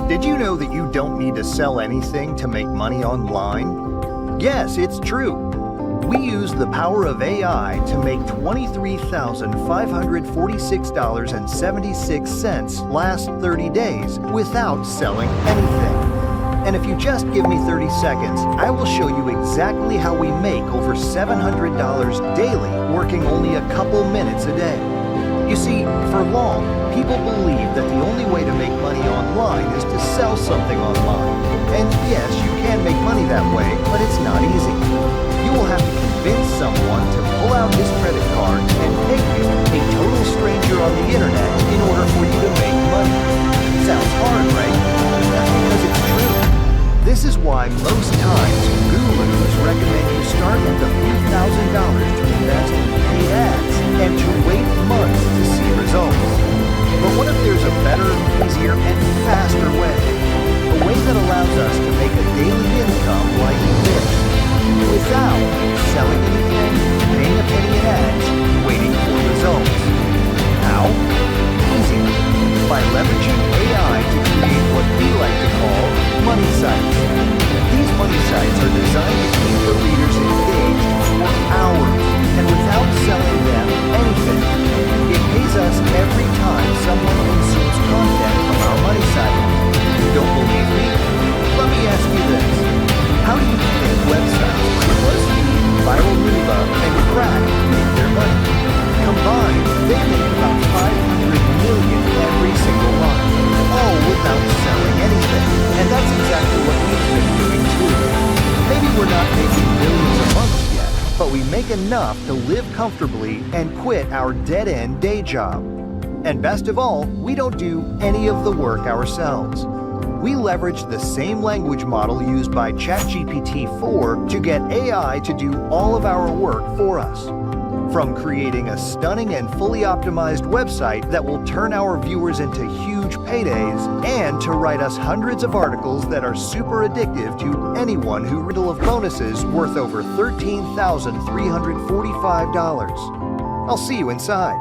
Did you know that you don't need to sell anything to make money online? Yes, it's true. We use the power of AI to make $23,546.76 last 30 days without selling anything. And if you just give me 30 seconds, I will show you exactly how we make over $700 daily working only a couple minutes a day. You see, for long, people believe that the only way to make money online is to sell something online. And yes, you can make money that way, but it's not easy. You will have to convince someone to pull out his credit card and pay you, a total stranger on the internet, in order for you to make money. Sounds hard, right? That's because it's true. This is why most times gurus recommend you start with a few $1,000s to invest in paid ads and to wait months to see results. But what if there's a better, easier, and faster way? A way that allows us to make a daily income like this, without selling anything, paying a penny in ads, waiting for results. How? Easy. By leveraging AI to create what we like to call money sites. These money sites are designed to keep the readers engaged for hours, and without selling them anything. It pays us every time someone consumes content from our money site. You don't believe me? Let me ask you this. How do you think websites like BuzzFeed, Viral Riva, and Crack make their money? Combined, they make about $500 million every single month, all without selling anything. And that's exactly what we've been doing too. Maybe we're not making millions a month yet, but we make enough to live comfortably and quit our dead-end day job. And best of all, we don't do any of the work ourselves. We leverage the same language model used by ChatGPT 4 to get AI to do all of our work for us. From creating a stunning and fully optimized website that will turn our viewers into huge paydays, and to write us hundreds of articles that are super addictive to anyone who riddle of bonuses worth over $13,345. I'll see you inside.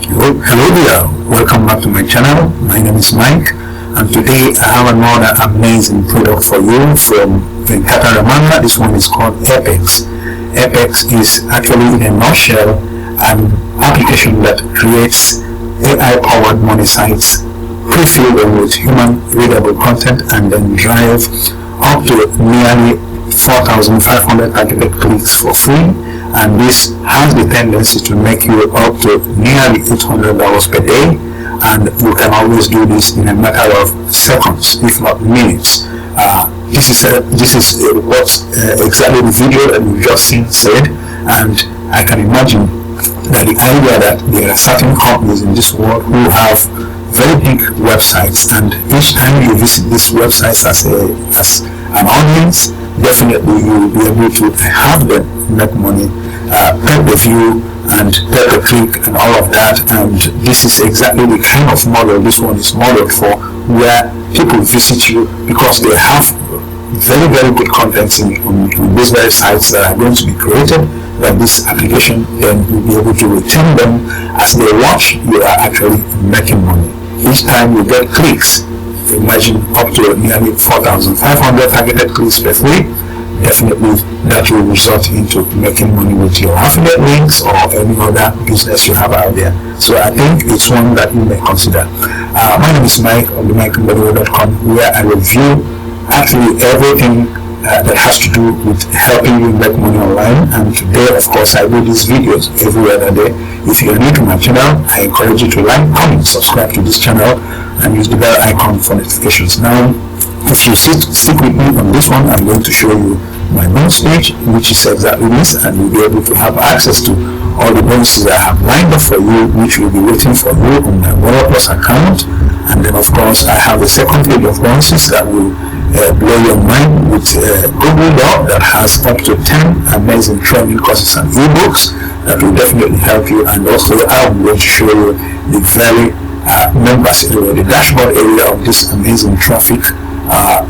Hello there, welcome back to my channel. My name is Mike, and today I have another amazing product for you from Mbadiwe. This one is called Apex. Apex is actually, in a nutshell, an application that creates AI-powered money sites, prefill them with human readable content, and then drive up to nearly 4,500 targeted clicks for free. And this has the tendency to make you up to nearly $800 per day, and you can always do this in a matter of seconds, if not minutes. This is what exactly the video that you've just seen said, and I can imagine that the idea that there are certain companies in this world who have very big websites, and each time you visit these websites as an audience, definitely you will be able to have them make money per the view and per the click and all of that. And this is exactly the kind of model this one is modeled for, where people visit you because they have very, very good content on these very sites that are going to be created. That this application then will be able to retain them as they watch. You are actually making money each time you get clicks. Imagine up to nearly 4,500 targeted clicks per free. Definitely that will result into making money with your affiliate links or any other business you have out there. So I think it's one that you may consider. My name is Mike on the MikeMbadiwe.com, where I review actually everything that has to do with helping you make money online. And today, of course, I do these videos every other day. If you're new to my channel, I encourage you to like, comment, subscribe to this channel, and use the bell icon for notifications. Now, if you stick with me on this one, I'm going to show you my bonus page, which is exactly this, and you'll be able to have access to all the bonuses I have lined up for you, which will be waiting for you on my WordPress account. And then, of course, I have a second page of bonuses that will blow your mind with Google Doc that has up to 10 amazing training courses and ebooks that will definitely help you. And also, I'm going to show you the very members area, the dashboard area of this amazing traffic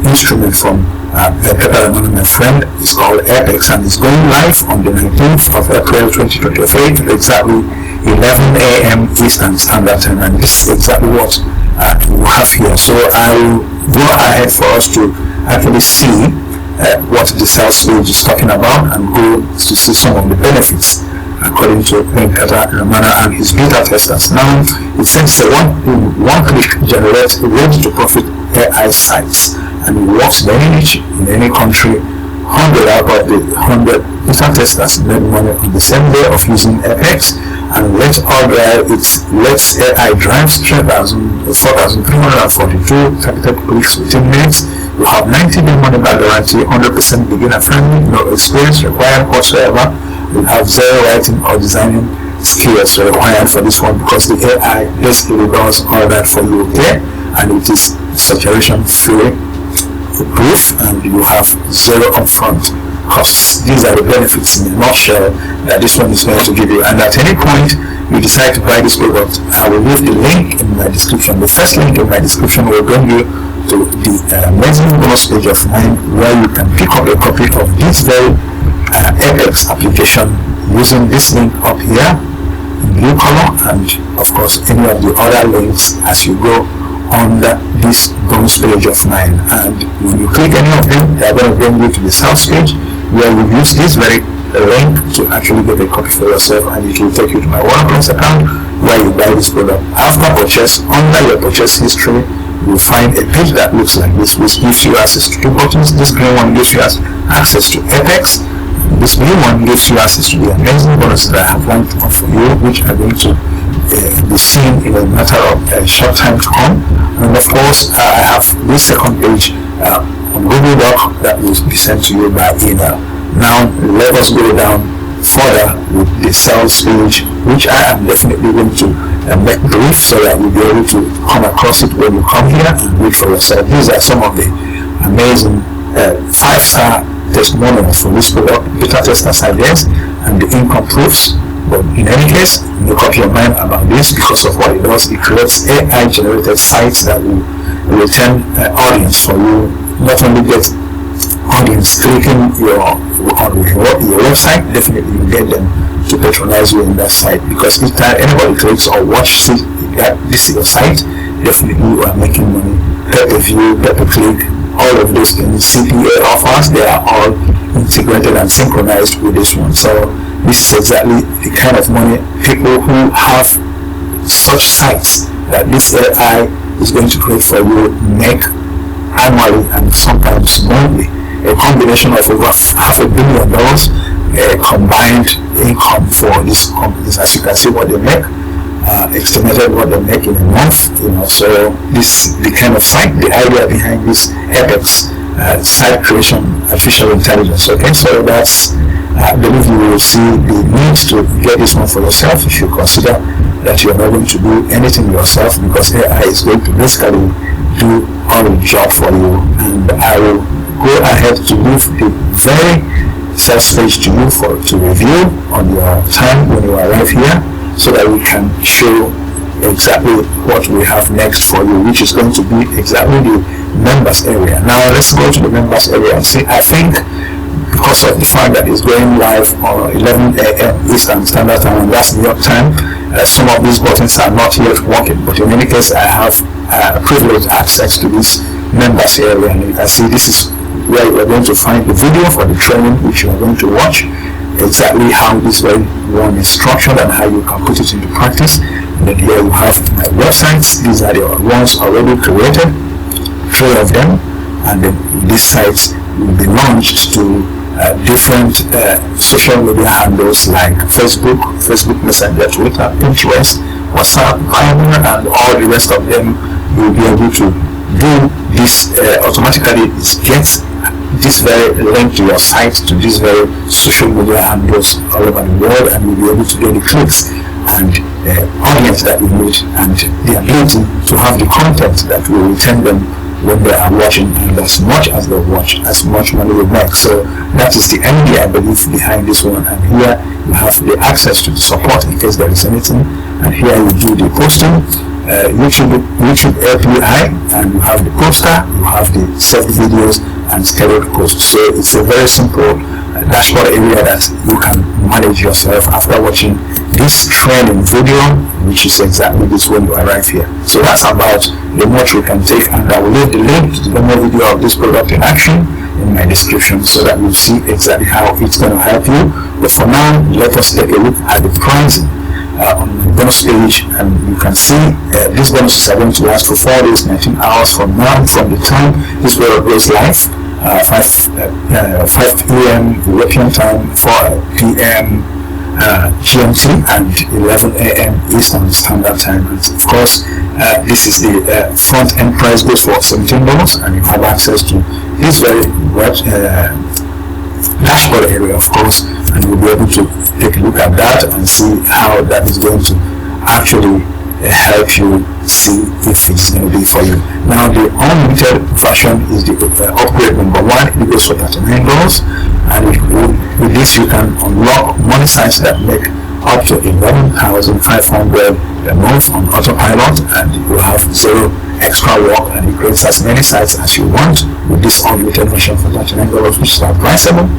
instrument from Prefill, my friend. It's called Apex, and it's going live on the 19th of April 2023 at exactly 11 a.m. Eastern Standard Time. And this is exactly what you have here. So I will go ahead for us to actually see what the sales page is talking about and go to see some of the benefits according to Ramana and his beta testers. Now it says one click generates ready to profit AI sites, and it works very niche in any country. 100 out of the 100 beta testers made money on the same day of using Apex, and lets AI drive 4,342 targeted clicks within minutes. You have 90-day money back guarantee, 100% beginner friendly, no experience required whatsoever. You have zero writing or designing skills required for this one, because the AI basically does all that for you, okay? And it is saturation free proof, and you have zero upfront costs. These are the benefits in a nutshell that this one is going to give you. And at any point you decide to buy this product, I will leave the link in my description. The first link in my description will bring you to the amazing bonus page of mine, where you can pick up a copy of this very Apex application using this link up here in blue color, and of course any of the other links as you go under this bonus page of mine. And when you click any of them, they are going to bring you to the sales page, where you use this very link to actually get a copy for yourself, and it will take you to my WordPress account where you buy this product. After purchase, under your purchase history, you'll find a page that looks like this, which gives you access to two buttons. This green one gives you access to Apex. This blue one gives you access to the amazing bonuses that I have lined up for you, which are going to be seen in a matter of a short time to come. And of course, I have this second page on Google Doc that will be sent to you by email. Now let us go down further with the sales page, which I am definitely going to make brief so that you'll be able to come across it when you come here and read for yourself. These are some of the amazing 5-star testimonials for this product, beta testers ideas, and the income proofs. But in any case, make up your mind about this, because of what it does. It creates AI generated sites that will return audience for you. Not only get audience clicking your website, definitely you get them to patronize you in that site, because each time anybody clicks or watches this your site, definitely you are making money. Pay-per-view, pay-per-click, all of those things, CPA offers, they are all integrated and synchronized with this one. So this is exactly the kind of money people who have such sites that this AI is going to create for you make annually and sometimes monthly. A combination of over $500 million combined income for these companies. As you can see what they make, estimated what they make in a month. So this the kind of site, the idea behind this Apex site creation, artificial intelligence. Okay, so that's I believe you will see the need to get this one for yourself if you consider that you're not going to do anything yourself, because AI is going to basically do all the job for you. And I will go ahead to leave the very sales page to you to review on your time when you arrive here, so that we can show exactly what we have next for you, which is going to be exactly the members area. Now let's go to the members area and see. I think because of the fact that it's going live on 11 a.m. Eastern Standard Time, and that's New York time, some of these buttons are not yet working, but in any case I have privileged access to this members area, and you can see this is where you are going to find the video for the training which you are going to watch, exactly how this very one is structured and how you can put it into practice. And then here you have my websites. These are the ones already created, 3 of them, and then these sites will be launched to different social media handles like Facebook Messenger, Twitter, Pinterest, WhatsApp, Viber, and all the rest of them. You'll be able to do this automatically. It gets this very link to your site, to these very social media handles all over the world, and you'll be able to get the clicks and audience that you need, and the ability to have the content that will return them when they are watching, and as much as they watch, as much money they make. So that is the idea, I believe, behind this one. And here you have the access to the support in case there is anything, and here you do the posting, YouTube API, and you have the poster, you have the saved videos and scheduled posts. So it's a very simple dashboard area that you can manage yourself after watching this training video, which is exactly this when you arrive here. So that's about the much we can take, and I will leave the link to the demo video of this product in action in my description so that you see exactly how it's going to help you. But for now, let us take a look at the pricing on the bonus page, and you can see these bonuses are going to last for 4 days, 19 hours from now, from the time this product goes live. 5 p.m. European time, 4 p.m. GMT, and 11 a.m. Eastern Standard Time. And of course, this is the front end price goes for $17, and you have access to this very dashboard area, of course, and you'll be able to take a look at that and see how that is going to actually help you see if it's going to be for you. Now, the unlimited version is the upgrade number 1. It goes for $39, and with this you can unlock money sites that make up to 11,500 a month on autopilot, and you have 0 extra work, and you create as many sites as you want with this unlimited version for $39, which is advisable.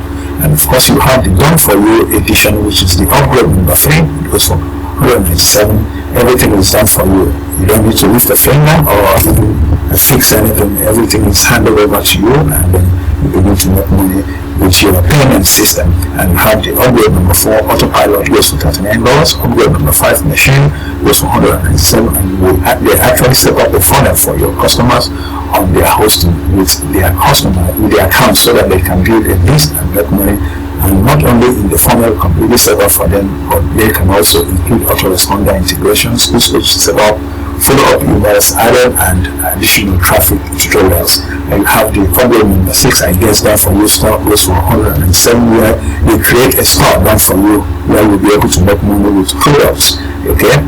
And of course, you have the done for you edition, which is the upgrade number 3. It goes for $197. Everything is done for you. You don't need to lift a finger or even fix anything. Everything is handed over to you, and then you begin to make money with your payment system. And you have the upgrade number 4, autopilot, goes for $39. Upgrade number 5, machine, goes for $197. And they actually set up a funnel for your customers on their hosting with their account, so that they can build a list and make money. And not only in the funnel completely set up for them, but they can also include autoresponder integrations, which set up follow-up emails added, and additional traffic tutorials. And you have the upgrade number 6, I guess, done for you. Store goes for $107, where they create a store done for you, where you'll be able to make money with products, okay,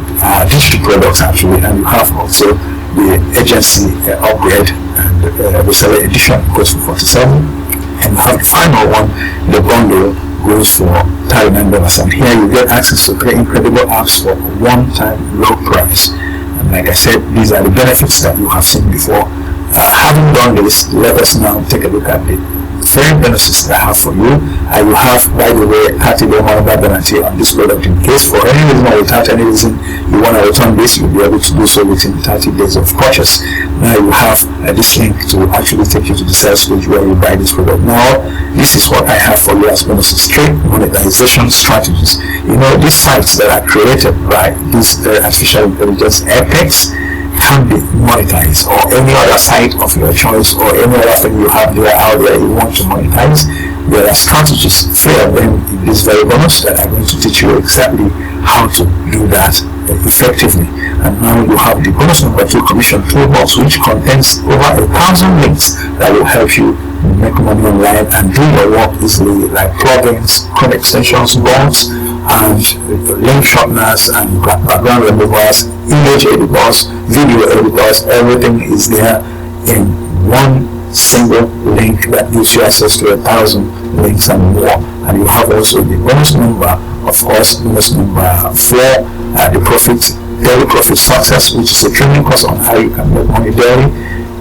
digital products actually. And you have also the agency upgrade and reseller edition, goes for $47. And you have the final one, the bundle, goes for $39, and here you get access to 3 incredible apps for one-time low price. And like I said, these are the benefits that you have seen before. Having done this, let us now take a look at the 3 bonuses that I have for you. I will have, by the way, 30-day money back guarantee on this product. In case for any reason or without any reason you want to return this, you'll be able to do so within 30 days of purchase. Now you have this link to actually take you to the sales page where you buy this product. Now, this is what I have for you as bonuses: straight monetization strategies. You know, these sites that are created by this artificial intelligence Apex can be monetized, or any other site of your choice, or any other thing you have there out there you want to monetize. There are strategies, 3 of them in this very bonus, that are going to teach you exactly how to do that effectively. And now you have the bonus number 2, commission toolbox, which contains over 1,000 links that will help you make money online and do your work easily, like plugins, code extensions, bots, and link shorteners, and background removers, image editors, video editors. Everything is there in one single link that gives you access to 1,000 links and more. And you have also the bonus number, of course, bonus number 4, the daily profit success, which is a training course on how you can make money daily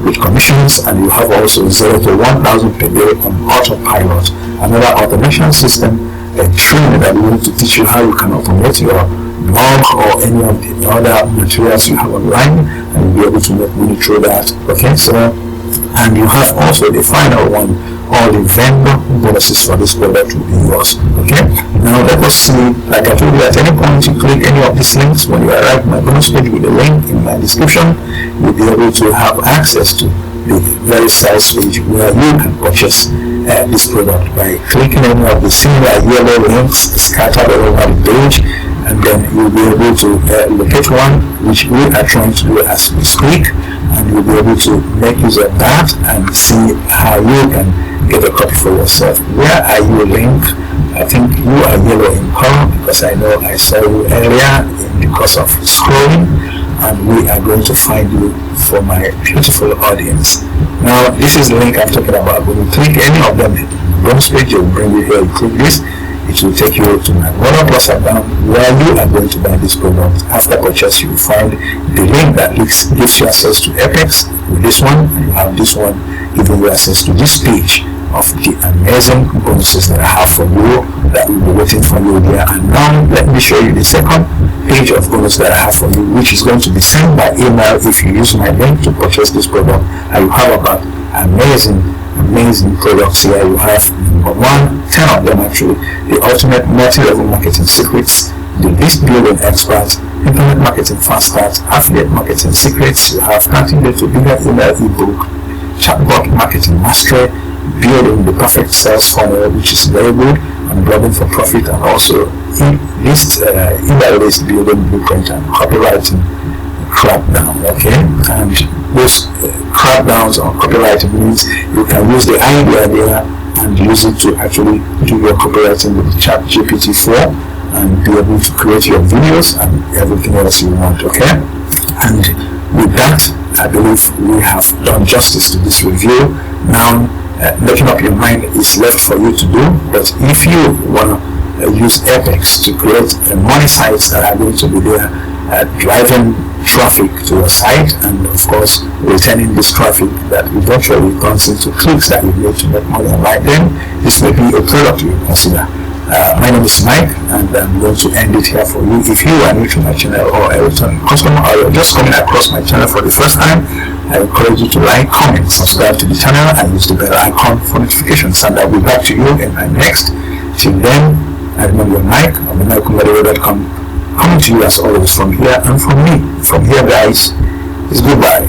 with commissions. And you have also 0 to 1,000 per day on autopilot, another automation system, a training that we want to teach you how you can automate your blog or any of the other materials you have online, and you'll be able to make money through that. Okay, so, and you have also the final one, all the vendor bonuses for this product will be yours. Okay, now let us see. Like I told you, at any point you click any of these links, when you arrive at my bonus page with the link in my description, you'll be able to have access to the very sales page where you can purchase this product by clicking any of the similar yellow links scattered all over the page, and then you'll be able to locate one which we are trying to do as we speak, and you'll be able to make use of that and see how you can get a copy for yourself. Where are you, link? I think you are yellow in color because I know I saw you earlier in the course of scrolling, and we are going to find you for my beautiful audience. Now, this is the link I'm talking about. When you click any of them, bonus page will bring you here. You click this, it will take you to my Plus account where you are going to buy this product. After purchase, you will find the link that gives you access to Apex with this one, and you have this one giving you access to this page of the amazing bonuses that I have for you that will be waiting for you there. And now let me show you the second page of bonus that I have for you, which is going to be sent by email if you use my link to purchase this product. And you have about amazing products here. You have number 1, 10 of them actually: the ultimate multi-level marketing secrets, the list building experts, internet marketing fast start, affiliate marketing secrets. You have 30 days to bigger email ebook, chatbot marketing mastery, building the perfect sales funnel, which is very good, and blogging for profit, and also email list building blueprint and copywriting crackdown. Okay, and those crackdowns on copywriting means you can use the idea there and use it to actually do your copywriting with ChatGPT 4 and be able to create your videos and everything else you want. Okay, and with that, I believe we have done justice to this review. Now, making up your mind is left for you to do. But if you want to use Apex to create money sites that are going to be there, driving traffic to your site, and of course returning this traffic that eventually turns into clicks that you need to make money online, then this may be a product you consider. My name is Mike, and I'm going to end it here for you. If you are new to my channel or a returning customer, or you're just coming across my channel for the first time, I encourage you to like, comment, subscribe to the channel, and use the bell icon for notifications. And I'll be back to you in my next. Till then, I remember Mike on the Mbadiwe.com, coming to you as always from here and from me. From here, guys, it's goodbye.